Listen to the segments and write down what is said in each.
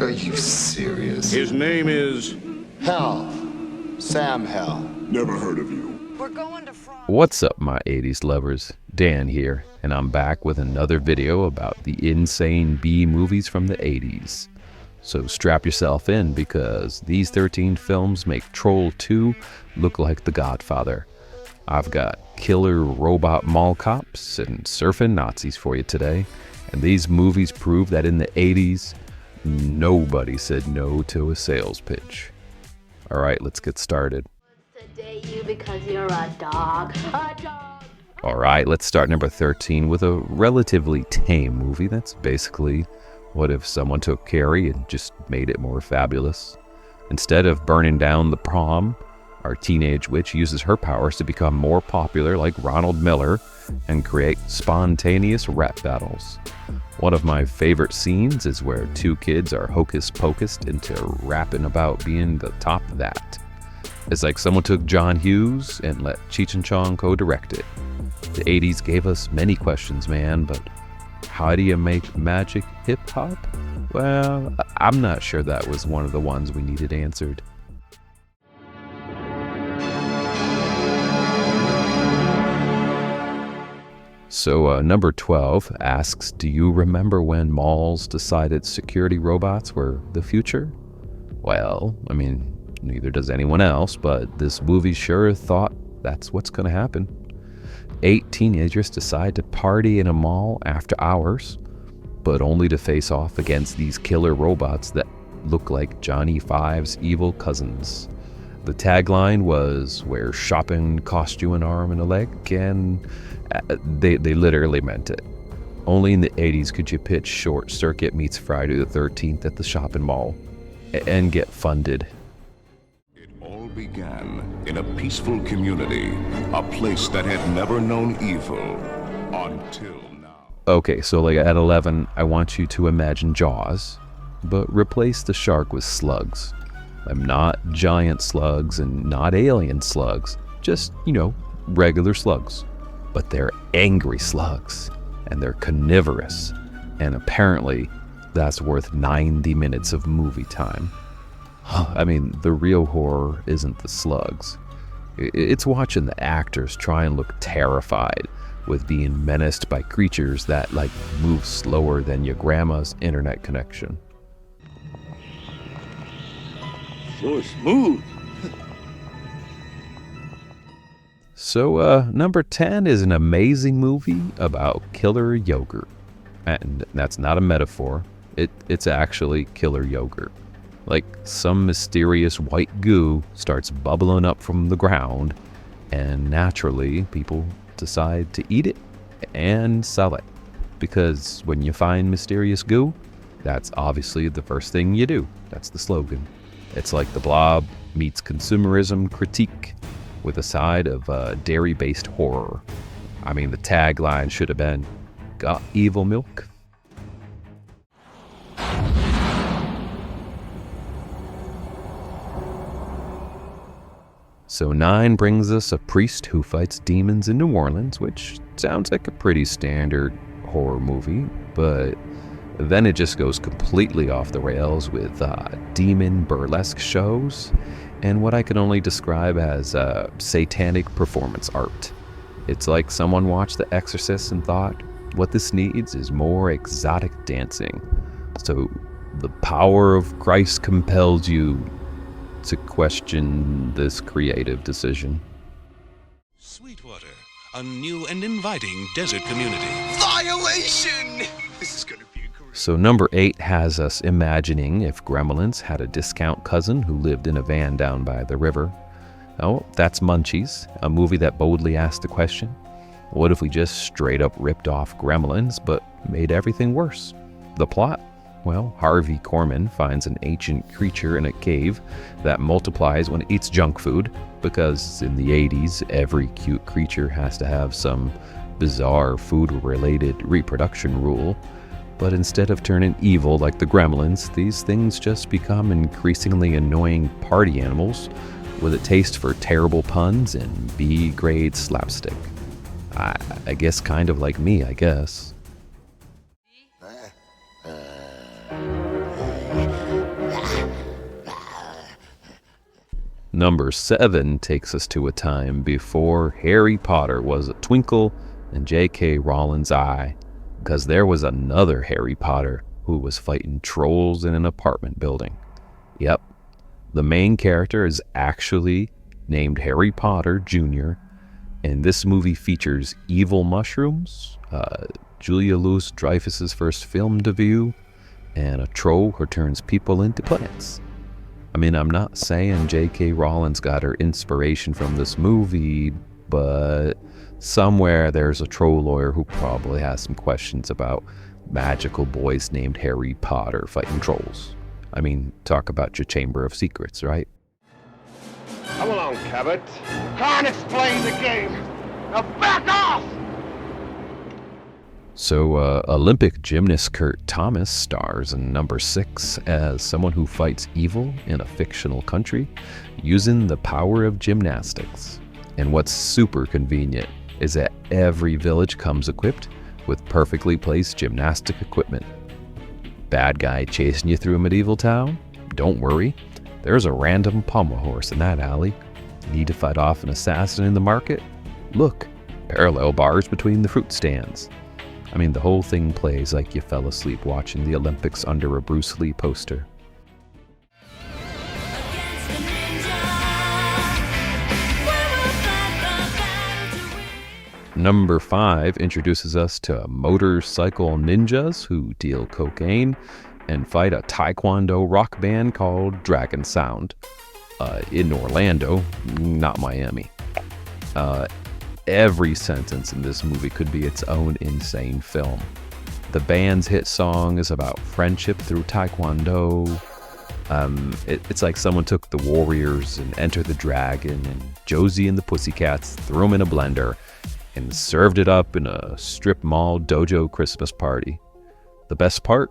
Are you serious? His name is... Hell. Sam Hell. Never heard of you. We're going to France. What's up, my 80s lovers? Dan here, and I'm back with another video about the insane B movies from the 80s. So strap yourself in, because these 13 films make Troll 2 look like The Godfather. I've got killer robot mall cops and surfing Nazis for you today, and these movies prove that in the 80s, nobody said no to a sales pitch. Alright, let's get started. Sedate you because you're a dog. A dog. Alright, let's start number 13 with a relatively tame movie. That's basically what if someone took Carrie and just made it more fabulous. Instead of burning down the prom, our teenage witch uses her powers to become more popular like Ronald Miller and create spontaneous rap battles. One of my favorite scenes is where two kids are hocus-pocused into rapping about being the top of that. It's like someone took John Hughes and let Cheech and Chong co-direct it. The 80s gave us many questions, man, but how do you make magic hip-hop? Well, I'm not sure that was one of the ones we needed answered. So number 12 asks, do you remember when malls decided security robots were the future? Well, I mean, neither does anyone else, but this movie sure thought that's what's going to happen. 8 teenagers decide to party in a mall after hours, but only to face off against these killer robots that look like Johnny Five's evil cousins. The tagline was, where shopping cost you an arm and a leg, and they literally meant it. Only in the 80s could you pitch Short Circuit meets Friday the 13th at the shopping mall and get funded. It all began in a peaceful community, a place that had never known evil until now. Okay, so like at 11, I want you to imagine Jaws, but replace the shark with slugs. I'm not giant slugs and not alien slugs, just, regular slugs. But they're angry slugs, and they're carnivorous, and apparently that's worth 90 minutes of movie time. I mean, the real horror isn't the slugs. It's watching the actors try and look terrified with being menaced by creatures that, move slower than your grandma's internet connection. So smooth. So, number 10 is an amazing movie about killer yogurt. And that's not a metaphor. It's actually killer yogurt. Like, some mysterious white goo starts bubbling up from the ground, and naturally, people decide to eat it and sell it. Because when you find mysterious goo, that's obviously the first thing you do. That's the slogan. It's like The Blob meets consumerism critique with a side of dairy-based horror. I mean, the tagline should have been, got evil milk? So 9 brings us a priest who fights demons in New Orleans, which sounds like a pretty standard horror movie, but then it just goes completely off the rails with demon burlesque shows and what I can only describe as satanic performance art. It's like someone watched The Exorcist and thought, what this needs is more exotic dancing. So the power of Christ compels you to question this creative decision. Sweetwater, a new and inviting desert community. Violation! This is gonna be a career. So number 8 has us imagining if Gremlins had a discount cousin who lived in a van down by the river. Oh, that's Munchies, a movie that boldly asked the question, what if we just straight up ripped off Gremlins but made everything worse? The plot? Well, Harvey Korman finds an ancient creature in a cave that multiplies when it eats junk food, because in the 80s, every cute creature has to have some bizarre food-related reproduction rule. But instead of turning evil like the Gremlins, these things just become increasingly annoying party animals with a taste for terrible puns and B-grade slapstick. I guess kind of like me, I guess. Number 7 takes us to a time before Harry Potter was a twinkle in J.K. Rowling's eye, because there was another Harry Potter who was fighting trolls in an apartment building. Yep, the main character is actually named Harry Potter Jr., and this movie features evil mushrooms, Julia Louis-Dreyfus's first film debut, and a troll who turns people into plants. I mean, I'm not saying J.K. Rowling's got her inspiration from this movie, but somewhere there's a troll lawyer who probably has some questions about magical boys named Harry Potter fighting trolls. I mean, talk about your Chamber of Secrets, right? Come along, Cabot. Can't explain the game. Now back off! So, Olympic gymnast Kurt Thomas stars in number 6 as someone who fights evil in a fictional country using the power of gymnastics. And what's super convenient is that every village comes equipped with perfectly placed gymnastic equipment. Bad guy chasing you through a medieval town? Don't worry, there's a random pommel horse in that alley. Need to fight off an assassin in the market? Look, parallel bars between the fruit stands. I mean, the whole thing plays like you fell asleep watching the Olympics under a Bruce Lee poster. Number 5 introduces us to motorcycle ninjas who deal cocaine and fight a Taekwondo rock band called Dragon Sound in Orlando, not Miami. Every sentence in this movie could be its own insane film. The band's hit song is about friendship through Taekwondo. It's like someone took the Warriors and Enter the Dragon and Josie and the Pussycats, threw them in a blender, and served it up in a strip mall dojo Christmas party. The best part?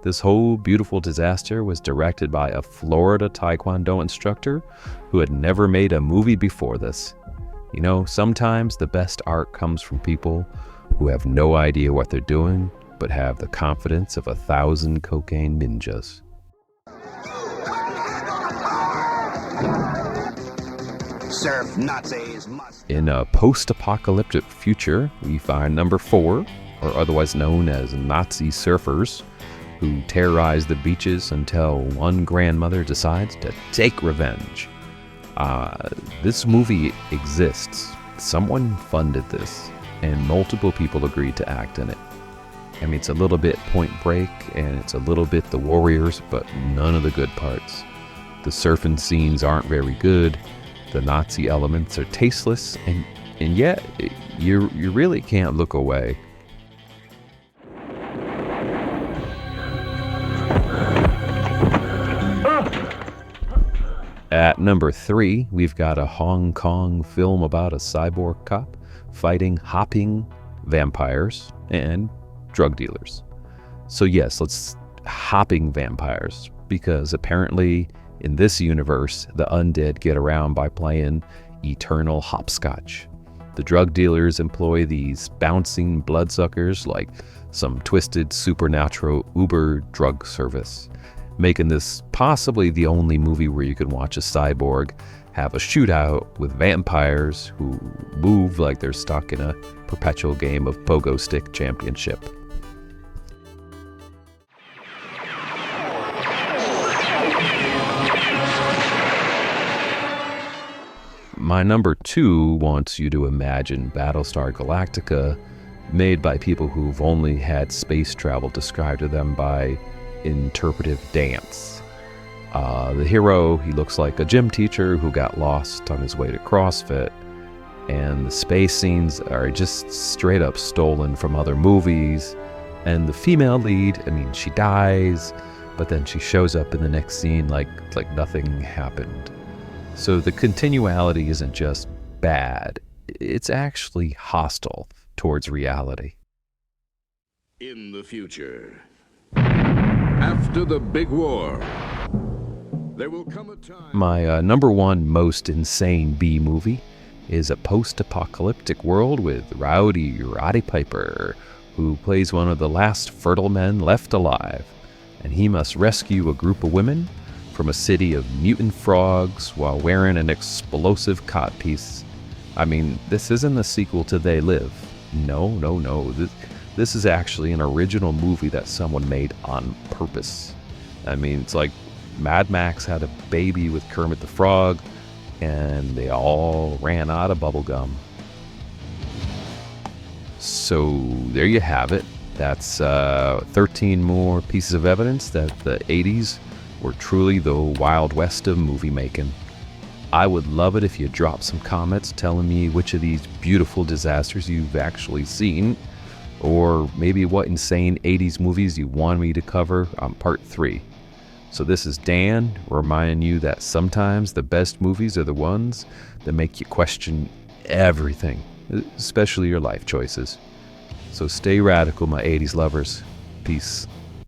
This whole beautiful disaster was directed by a Florida Taekwondo instructor who had never made a movie before this. You know, sometimes the best art comes from people who have no idea what they're doing, but have the confidence of 1,000 cocaine ninjas. Surf Nazis must. In a post-apocalyptic future, we find number 4, or otherwise known as Nazi surfers, who terrorize the beaches until one grandmother decides to take revenge. This movie exists. Someone funded this, and multiple people agreed to act in it. I mean, it's a little bit Point Break, and it's a little bit The Warriors, but none of the good parts. The surfing scenes aren't very good. The Nazi elements are tasteless, and yet you really can't look away. At number 3, we've got a Hong Kong film about a cyborg cop fighting hopping vampires and drug dealers. So yes, let's hopping vampires, because apparently in this universe, the undead get around by playing eternal hopscotch. The drug dealers employ these bouncing bloodsuckers like some twisted supernatural Uber drug service, making this possibly the only movie where you can watch a cyborg have a shootout with vampires who move like they're stuck in a perpetual game of pogo stick championship. My number 2 wants you to imagine Battlestar Galactica, made by people who've only had space travel described to them by interpretive dance. The hero, he looks like a gym teacher who got lost on his way to CrossFit, and the space scenes are just straight up stolen from other movies. And the female lead, I mean, she dies, but then she shows up in the next scene like nothing happened. So the continuality isn't just bad, it's actually hostile towards reality. In the future, after the big war, there will come a time... My number 1 most insane B movie is a post-apocalyptic world with Rowdy Roddy Piper, who plays one of the last fertile men left alive, and he must rescue a group of women from a city of mutant frogs while wearing an explosive codpiece. I mean, this isn't a sequel to They Live. No. This is actually an original movie that someone made on purpose. I mean, it's like Mad Max had a baby with Kermit the Frog, and they all ran out of bubble gum. So there you have it. That's 13 more pieces of evidence that the 80s were truly the Wild West of movie making. I would love it if you drop some comments telling me which of these beautiful disasters you've actually seen, or maybe what insane 80s movies you want me to cover on part 3. So this is Dan reminding you that sometimes the best movies are the ones that make you question everything, especially your life choices. So stay radical, my 80s lovers. Peace.